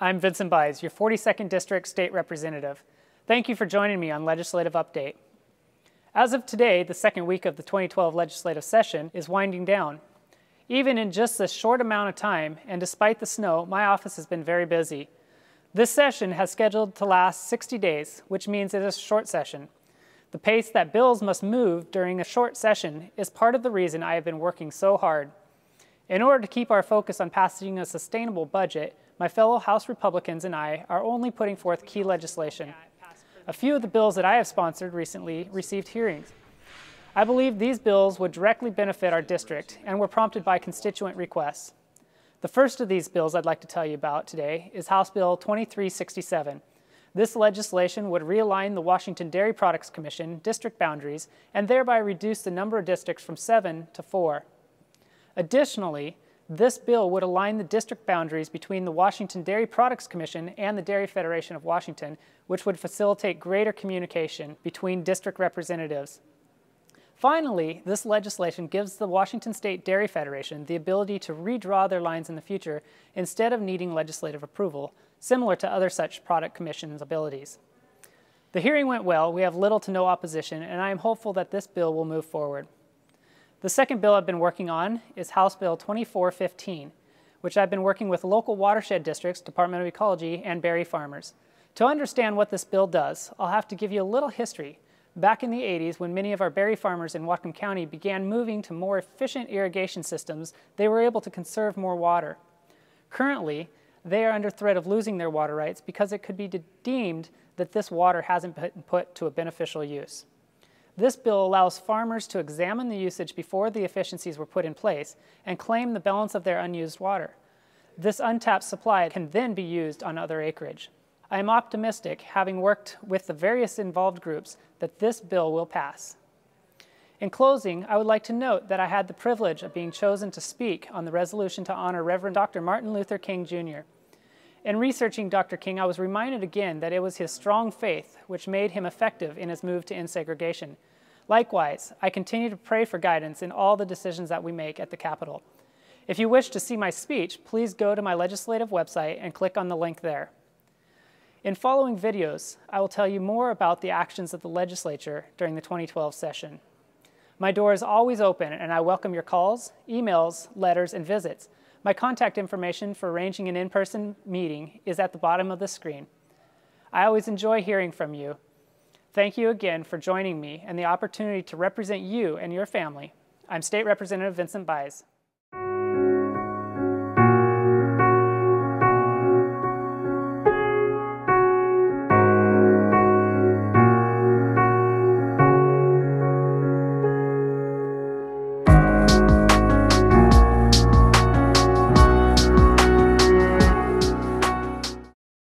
I'm Vincent Byes, your 42nd District State Representative. Thank you for joining me on Legislative Update. As of today, the second week of the 2012 legislative session is winding down. Even in just this short amount of time, and despite the snow, my office has been very busy. This session has scheduled to last 60 days, which means it is a short session. The pace that bills must move during a short session is part of the reason I have been working so hard. In order to keep our focus on passing a sustainable budget, my fellow House Republicans and I are only putting forth key legislation. A few of the bills that I have sponsored recently received hearings. I believe these bills would directly benefit our district and were prompted by constituent requests. The first of these bills I'd like to tell you about today is House Bill 2367. This legislation would realign the Washington Dairy Products Commission district boundaries and thereby reduce the number of districts from 7 to 4. Additionally, this bill would align the district boundaries between the Washington Dairy Products Commission and the Dairy Federation of Washington, which would facilitate greater communication between district representatives. Finally, this legislation gives the Washington State Dairy Federation the ability to redraw their lines in the future instead of needing legislative approval, similar to other such product commissions' abilities. The hearing went well, we have little to no opposition, and I am hopeful that this bill will move forward. The second bill I've been working on is House Bill 2415, which I've been working with local watershed districts, Department of Ecology, and berry farmers. To understand what this bill does, I'll have to give you a little history. Back in the 80s, when many of our berry farmers in Whatcom County began moving to more efficient irrigation systems, they were able to conserve more water. Currently, they are under threat of losing their water rights because it could be deemed that this water hasn't been put to a beneficial use. This bill allows farmers to examine the usage before the efficiencies were put in place and claim the balance of their unused water. This untapped supply can then be used on other acreage. I am optimistic, having worked with the various involved groups, that this bill will pass. In closing, I would like to note that I had the privilege of being chosen to speak on the resolution to honor Reverend Dr. Martin Luther King, Jr. In researching Dr. King, I was reminded again that it was his strong faith which made him effective in his move to end segregation. Likewise, I continue to pray for guidance in all the decisions that we make at the Capitol. If you wish to see my speech, please go to my legislative website and click on the link there. In following videos, I will tell you more about the actions of the legislature during the 2012 session. My door is always open and I welcome your calls, emails, letters, and visits. My contact information for arranging an in-person meeting is at the bottom of the screen. I always enjoy hearing from you. Thank you again for joining me and the opportunity to represent you and your family. I'm State Representative Vincent Byes.